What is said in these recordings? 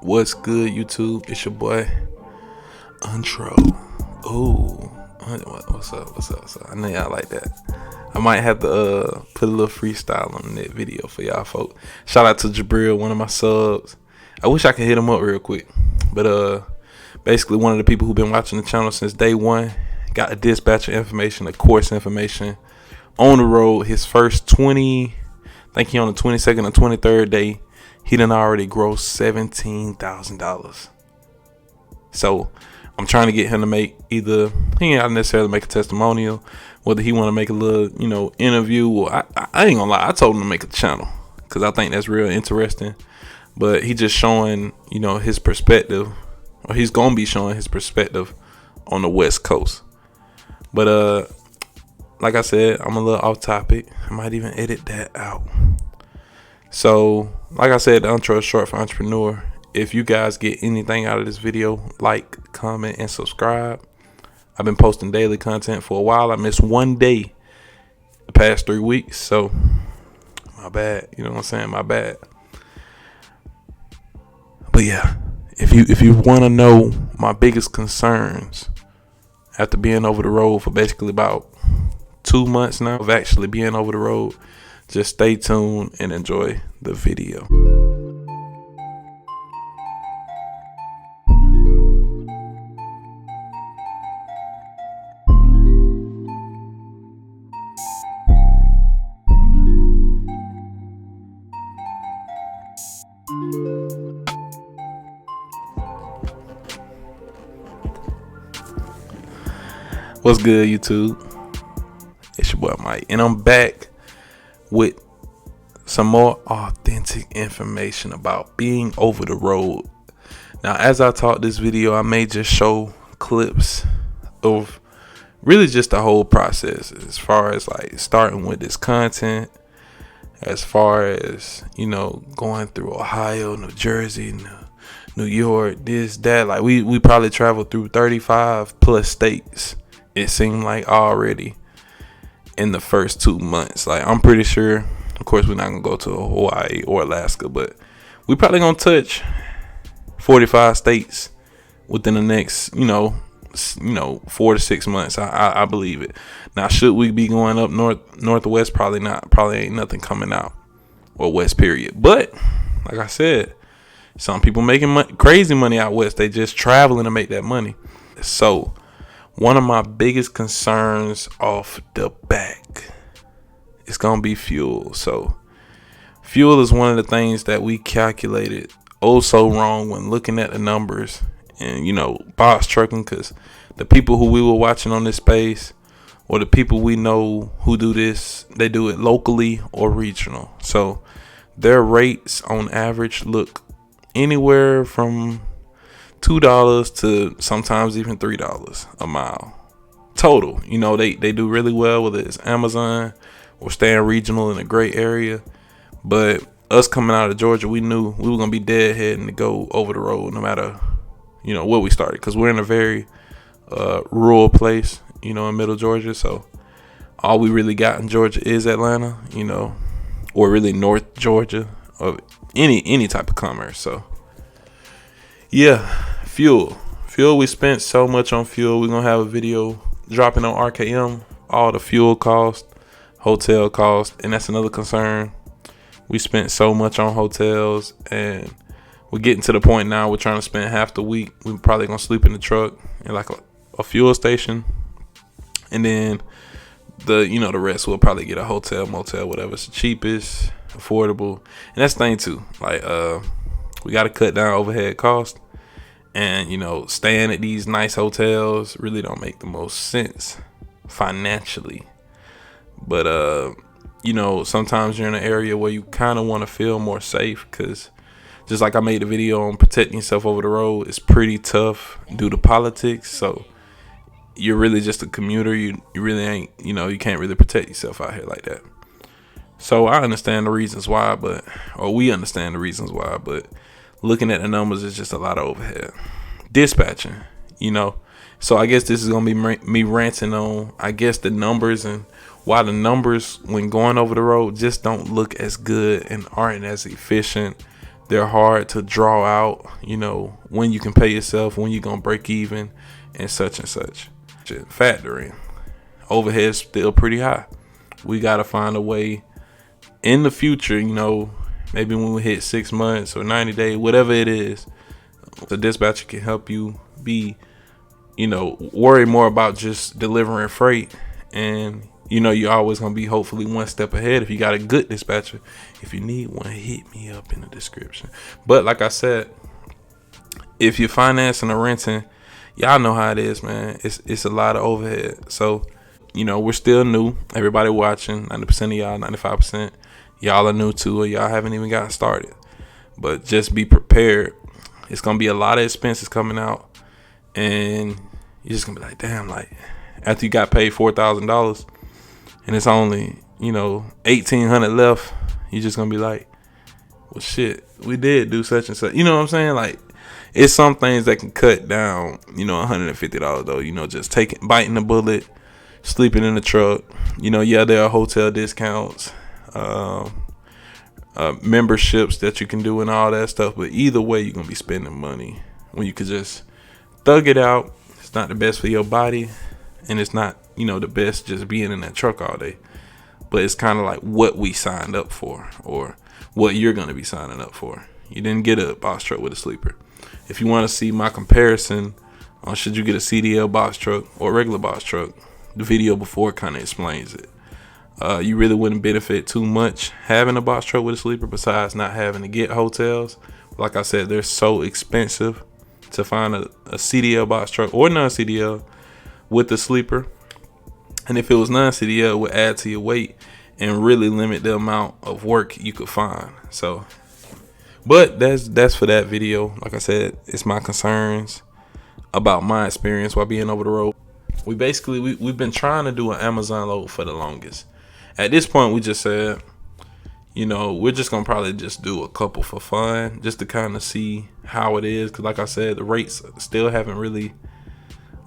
What's good, YouTube? It's your boy Intro. Oh, what's up? I know y'all like that. I might have to put a little freestyle on that video for y'all folk. Shout out to Jabril, one of my subs. I wish I could hit him up real quick, but basically one of the people who've been watching the channel since day one. Got a dispatcher information, a course information on the road. His first 20, I think he on the 22nd or 23rd day. He done already grossed $17,000. So I'm trying to get him to make either, he ain't gotta necessarily make a testimonial, whether he want to make a little, interview, or I ain't gonna lie, I told him to make a channel because I think that's real interesting. But he just showing, his perspective, or he's gonna be showing his perspective on the West Coast. But like I said, I'm a little off topic. I might even edit that out. So, like I said, the intro is short for entrepreneur. If you guys get anything out of this video, like, comment, and subscribe. I've been posting daily content for a while. I missed one day the past 3 weeks, so my bad. You know what I'm saying? My bad. But yeah, if you want to know my biggest concerns after being over the road for basically about 2 months now of actually being over the road, just stay tuned and enjoy the video. What's good, YouTube? It's your boy Mike, and I'm back with some more authentic information about being over the road. Now, as I taught this video, I may just show clips of really just the whole process, as far as like starting with this content, as far as going through Ohio, New Jersey, New York, this, that. Like we probably traveled through 35 plus states, it seemed like, already in the first 2 months. Like, I'm pretty sure, of course, we're not gonna go to Hawaii or Alaska, but we probably gonna touch 45 states within the next 4 to 6 months. I believe it. Now, should we be going up northwest? Probably not. Probably ain't nothing coming out, or west, period. But like I said, some people making crazy money out west. They just traveling to make that money. So one of my biggest concerns off the back is gonna be fuel. So fuel is one of the things that we calculated so wrong when looking at the numbers and box trucking, because the people who we were watching on this space, or the people we know who do this, they do it locally or regional. So their rates on average look anywhere from $2 to sometimes even $3 a mile total. They do really well, whether it's Amazon or staying regional in a great area. But us coming out of Georgia, we knew we were gonna be deadheading to go over the road no matter where we started, because we're in a very rural place, in middle Georgia. So all we really got in Georgia is Atlanta, or really North Georgia, or any type of commerce. So yeah, fuel. We spent so much on fuel. We're gonna have a video dropping on RKM, all the fuel cost, hotel cost, and that's another concern. We spent so much on hotels, and we're getting to the point now we're trying to spend half the week. We're probably gonna sleep in the truck in like a fuel station, and then the rest we'll probably get a hotel, motel, whatever's the cheapest, affordable. And that's the thing too. Like we got to cut down overhead cost, and staying at these nice hotels really don't make the most sense financially. But sometimes you're in an area where you kind of want to feel more safe, because just like I made a video on protecting yourself over the road, it's pretty tough due to politics. So you're really just a commuter. You really ain't, you can't really protect yourself out here like that. So I understand the reasons why, we understand the reasons why, but looking at the numbers, it's just a lot of overhead. Dispatching, So I guess this is going to be me ranting on, I guess, the numbers, and why the numbers when going over the road just don't look as good and aren't as efficient They're hard to draw out, you know, when you can pay yourself, when you're gonna break even, and such. Factoring overhead's still pretty high. We gotta find a way in the future, you know, maybe when we hit 6 months or 90 days, whatever it is, the dispatcher can help you be, you know, worry more about just delivering freight. And you know, you're always gonna be hopefully one step ahead if you got a good dispatcher. If you need one, hit me up in the description. But like I said, if you're financing or renting, y'all know how it is, man. It's a lot of overhead. So, you know, we're still new. Everybody watching, 90% of y'all, 95%, y'all are new too, or y'all haven't even gotten started. But just be prepared. It's gonna be a lot of expenses coming out, and you're just gonna be like, damn, like after you got paid $4,000 and it's only, you know, 1,800 left, you're just gonna be like, well, shit, we did do such and such. You know what I'm saying? Like, it's some things that can cut down, you know, $150 though. You know, just biting the bullet, sleeping in the truck. You know, yeah, there are hotel discounts, memberships that you can do and all that stuff. But either way, you're gonna be spending money when you could just thug it out. It's not the best for your body, and it's not, you know, the best just being in that truck all day. But it's kind of like what we signed up for, or what you're gonna be signing up for. You didn't get a box truck with a sleeper. If you want to see my comparison on should you get a CDL box truck or a regular box truck, the video before kind of explains it. You really wouldn't benefit too much having a box truck with a sleeper, besides not having to get hotels. Like I said, they're so expensive to find a CDL box truck or non-CDL with the sleeper. And if it was non-CDL, it would add to your weight and really limit the amount of work you could find. So, but that's for that video. Like I said, it's my concerns about my experience while being over the road. We've been trying to do an Amazon load for the longest. At this point, we just said, you know, we're just gonna probably just do a couple for fun, just to kind of see how it is. Cause like I said, the rates still haven't really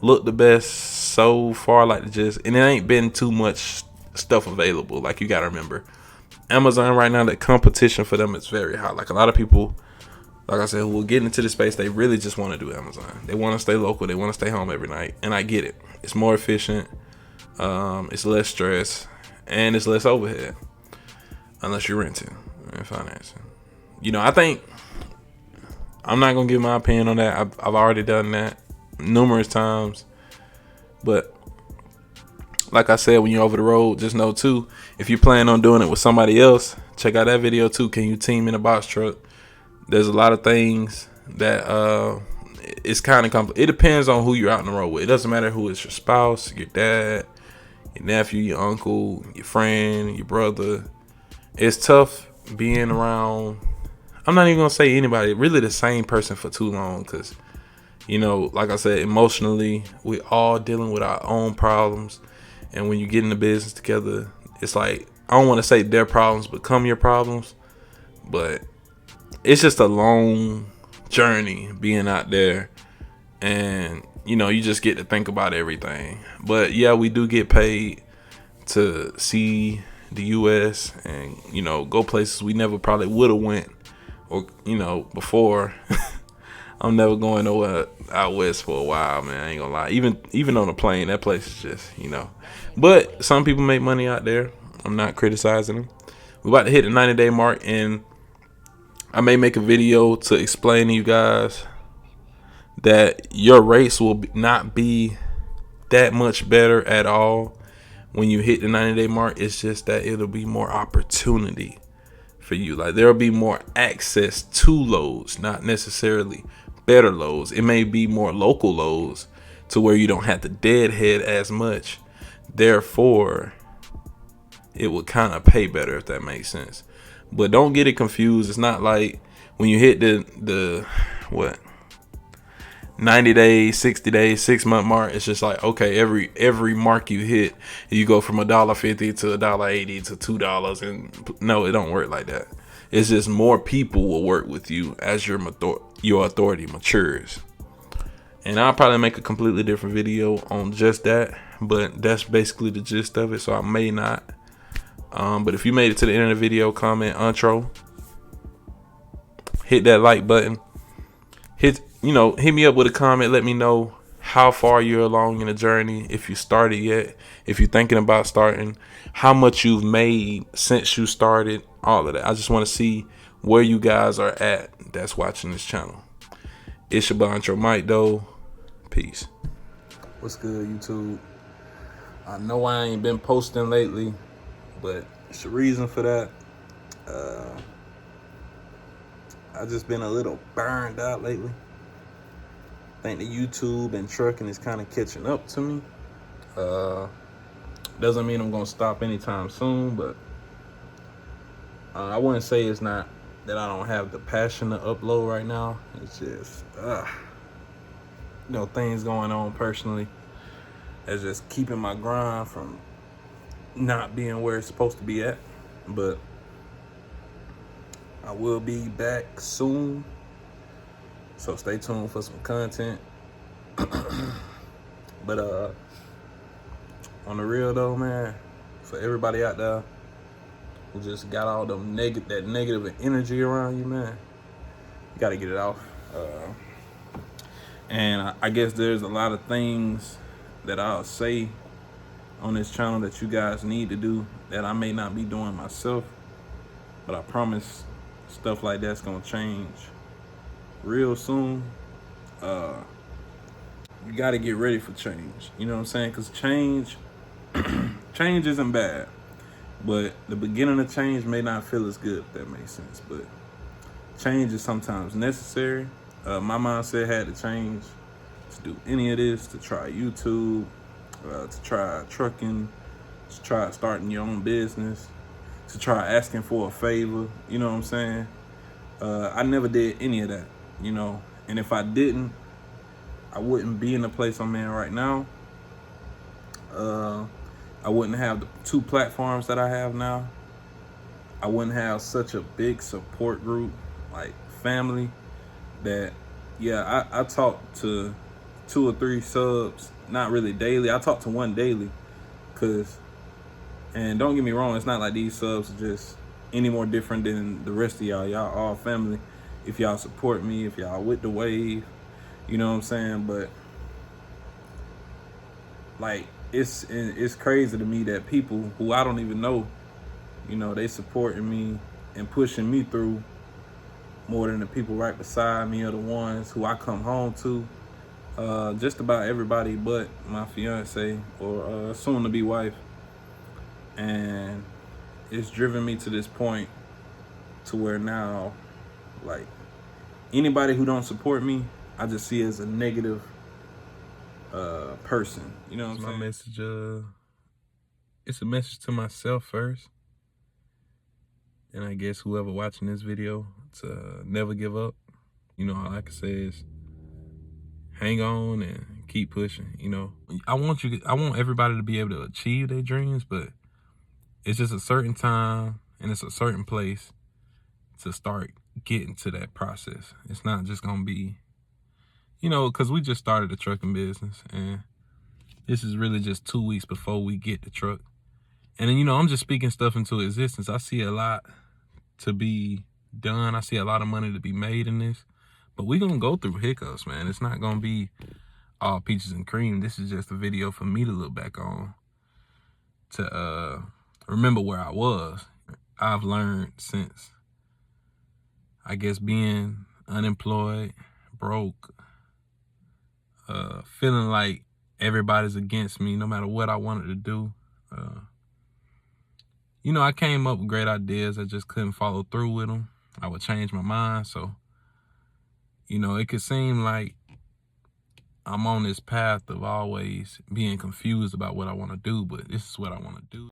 looked the best so far. Like, and it ain't been too much stuff available. Like, you gotta remember, Amazon right now, the competition for them is very high. Like, a lot of people, like I said, who will get into the space, they really just want to do Amazon. They want to stay local. They want to stay home every night. And I get it. It's more efficient. It's less stress, and it's less overhead, unless you're renting and financing. You know, I think, I'm not gonna give my opinion on that. I've already done that numerous times. But like I said, when you're over the road, just know too, if you plan on doing it with somebody else, check out that video too. Can you team in a box truck? There's a lot of things that it's kind of complicated. It depends on who you're out on the road with. It doesn't matter who is your spouse, your dad, your nephew, your uncle, your friend, your brother. It's tough being around, I'm not even gonna say anybody, really the same person for too long, because, you know, like I said, emotionally, we all dealing with our own problems. And when you get in the business together, it's like, I don't want to say their problems become your problems, but it's just a long journey being out there. And, you know, you just get to think about everything. But yeah, we do get paid to see the US and, you know, go places we never probably would have went, or, you know, before. I'm never going nowhere out west for a while, man. I ain't gonna lie. Even on a plane, that place is just, you know. But some people make money out there. I'm not criticizing them. We're about to hit the 90-day mark, and I may make a video to explain to you guys that your race will not be that much better at all when you hit the 90-day mark. It's just that it'll be more opportunity for you. Like, there'll be more access to loads, not necessarily better loads. It may be more local loads to where you don't have to deadhead as much. Therefore, it would kind of pay better, if that makes sense. But don't get it confused. It's not like when you hit the 90 days, 60 days, 6 month mark, it's just like, okay, every mark you hit, you go from $1.50 to $1.80 to $2. And no, it don't work like that. It's just more people will work with you as your authority matures. And I'll probably make a completely different video on just that, but that's basically the gist of it. So I may not. But if you made it to the end of the video, comment intro. hit that like button. Hit me up with a comment. Let me know how far you're along in the journey, if you started yet, if you're thinking about starting, how much you've made since you started, all of that. I just want to see where you guys are at that's watching this channel. It's your boy Intro Mike though. Peace. What's good, YouTube? I know I ain't been posting lately, but it's a reason for that. I just been a little burned out lately. I think the YouTube and trucking is kind of catching up to me. Doesn't mean I'm gonna stop anytime soon, but I wouldn't say it's not that I don't have the passion to upload right now. It's just things going on personally that's just keeping my grind from not being where it's supposed to be at. But I will be back soon, so stay tuned for some content. But on the real though, man, for everybody out there who just got all them that negative energy around you, man, you gotta get it off. And I guess there's a lot of things that I'll say on this channel that you guys need to do that I may not be doing myself, but I promise stuff like that's gonna change real soon. You gotta get ready for change. You know what I'm saying? Because change isn't bad, but the beginning of change may not feel as good, if that makes sense. But change is sometimes necessary. My mindset had to change to do any of this, to try YouTube, to try trucking, to try starting your own business, to try asking for a favor. You know what I'm saying? I never did any of that, and if I didn't, I wouldn't be in the place I'm in right now. I wouldn't have the 2 platforms that I have now. I wouldn't have such a big support group, like family, that, I talk to 2 or 3 subs, not really daily. I talk to 1 daily, and don't get me wrong, it's not like these subs are just any more different than the rest of y'all. Y'all all family. If y'all support me, if y'all with the wave, you know what I'm saying? But like, it's crazy to me that people who I don't even know, they supporting me and pushing me through more than the people right beside me, or the ones who I come home to. Just about everybody but my fiance, or soon to be wife. And it's driven me to this point to where now, like, anybody who don't support me, I just see as a negative person. You know what I'm saying? My message, it's a message to myself first, and I guess whoever watching this video, to never give up. All I can say is hang on and keep pushing. I want everybody to be able to achieve their dreams, but it's just a certain time and it's a certain place to start getting to that process. It's not just gonna be, because we just started the trucking business, and this is really just 2 weeks before we get the truck. And then, I'm just speaking stuff into existence. I see a lot to be done. I see a lot of money to be made in this, but we're gonna go through hiccups, man. It's not gonna be all peaches and cream. This is just a video for me to look back on, to remember where I was. I've learned since, I guess, being unemployed, broke, feeling like everybody's against me no matter what I wanted to do. I came up with great ideas. I just couldn't follow through with them. I would change my mind. So, it could seem like I'm on this path of always being confused about what I want to do, but this is what I want to do.